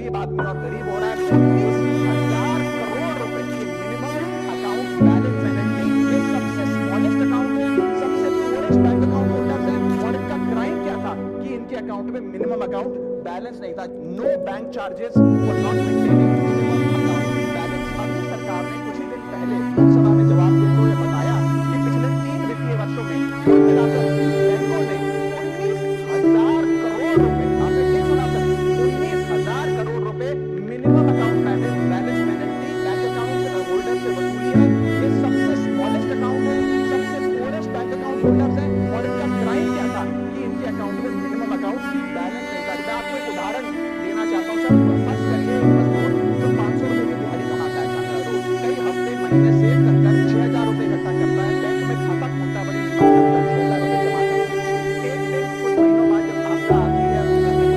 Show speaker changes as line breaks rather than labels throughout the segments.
गरीब आदमी और गरीब हो रहा है। 19,000 करोड़ रुपए की मिनिमम अकाउंट बैलेंस पेनल्टी, ये सबसे स्मॉलेस्ट अकाउंट है, सबसे पोरेस्ट बैंक अकाउंट होल्डर्स हैं। और इनका क्राइम क्या था कि इनके अकाउंट में मिनिमम अकाउंट बैलेंस नहीं था। No bank charges for not maintaining minimum account balance. अभी सरकार ने कुछ ही दिन पहले लोकसभा में जवाब देते हुए बताया कि पिछले 3 वित्तीय वर्षों में कुल मिलाकर बैंकों ने 19,000 करोड़ रुपए, आपने ठीक सुना सर, 19,000 करोड़ रुपए minimum account balance penalty bank account holder से वसूली है। ये सबसे स्मॉलेस्ट अकाउंट है, सबसे पोरेस्ट बैंक अकाउंट होल्डर्स हैं। और इनका क्राइम क्या था कि इनके अकाउंट में मिनिमम अकाउंट बैलेंस नहीं था। मैं आपको एक उदाहरण देना चाहता हूँ सर। फर्ज करिए मजदूर जो 500 रुपए की दिहाड़ी कमाता है रोज, कई हफ्ते महीने सेव कर 6,000 रुपए इकट्ठा करता है, बैंक में खाता खोलता है, बड़ी हिम्मत करके 6,000 रुपए जमा करता है। एक दिन कुछ महीनों बाद जब आपदा आती है,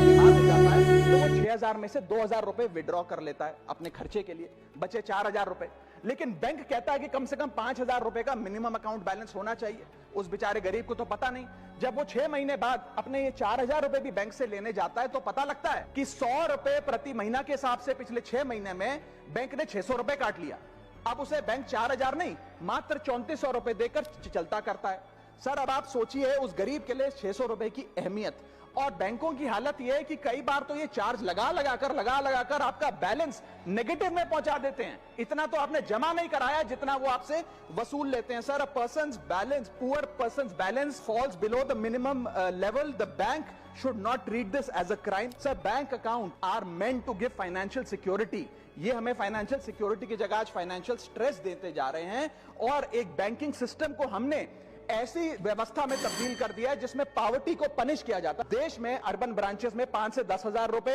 बीमार हो जाता है, तो वो 6,000 में से 2,000 रुपए विड्रॉ कर लेता है अपने खर्चे के लिए, बचे 4,000 रुपए। लेकिन बैंक कहता है कि कम से कम 5,000 रुपए का मिनिमम अकाउंट बैलेंस होना चाहिए। उस बेचारे गरीब को तो पता नहीं। जब वो 6 महीने बाद अपने ये 4,000 रुपए भी बैंक से लेने जाता है तो पता लगता है कि 100 रुपए प्रति महीना के हिसाब से पिछले 6 महीने में बैंक ने 600 रुपए काट लिया। अब उसे बैंक 4,000 नहीं, मात्र 3,400 रुपए देकर चलता करता है। सर अब आप सोचिए उस गरीब के लिए 600 रुपए की अहमियत। और बैंकों की हालत यह है कि कई बार तो ये चार्ज लगा लगाकर आपका बैलेंस नेगेटिव में पहुंचा देते हैं। इतना तो आपने जमा नहीं कराया जितना वो आपसे वसूल लेते हैं। Sir, poor persons balance falls below the minimum level, the bank should not treat this as a crime. Sir, bank account are meant to give financial security. ये हमें फाइनेंशियल सिक्योरिटी की जगह आज फाइनेंशियल स्ट्रेस देते जा रहे हैं। और एक बैंकिंग सिस्टम को हमने ऐसी व्यवस्था में तब्दील कर दिया है जिसमें पॉवर्टी को पनिश किया जाता है। देश में अर्बन ब्रांचेस में 5 से 10,000 रुपए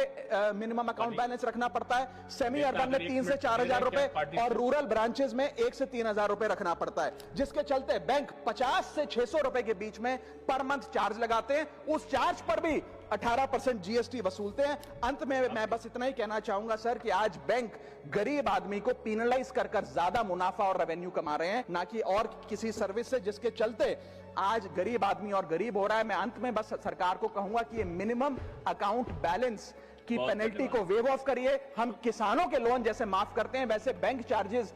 मिनिमम अकाउंट बैलेंस रखना पड़ता है, सेमी अर्बन में 3 से 4,000 रुपए, और रूरल ब्रांचेस में 1 से 3,000 रुपए रखना पड़ता है, जिसके चलते बैंक 50 से 600 रुपए के बीच में पर मंथ चार्ज लगाते हैं। उस चार्ज पर भी 18% जीएसटी वसूलते हैं। अंत में मैं बस इतना ही कहना चाहूंगा सर कि आज बैंक गरीब आदमी को पीनलाइज कर ज्यादा मुनाफा और रेवेन्यू कमा रहे हैं, ना कि और किसी सर्विस से, जिसके चलते आज गरीब आदमी और गरीब हो रहा है। मैं अंत में बस सरकार को कहूंगा कि ये मिनिमम अकाउंट बैलेंस की पेनल्टी को वेव ऑफ करिए। हम किसानों के लोन जैसे माफ करते हैं, वैसे बैंक चार्जेस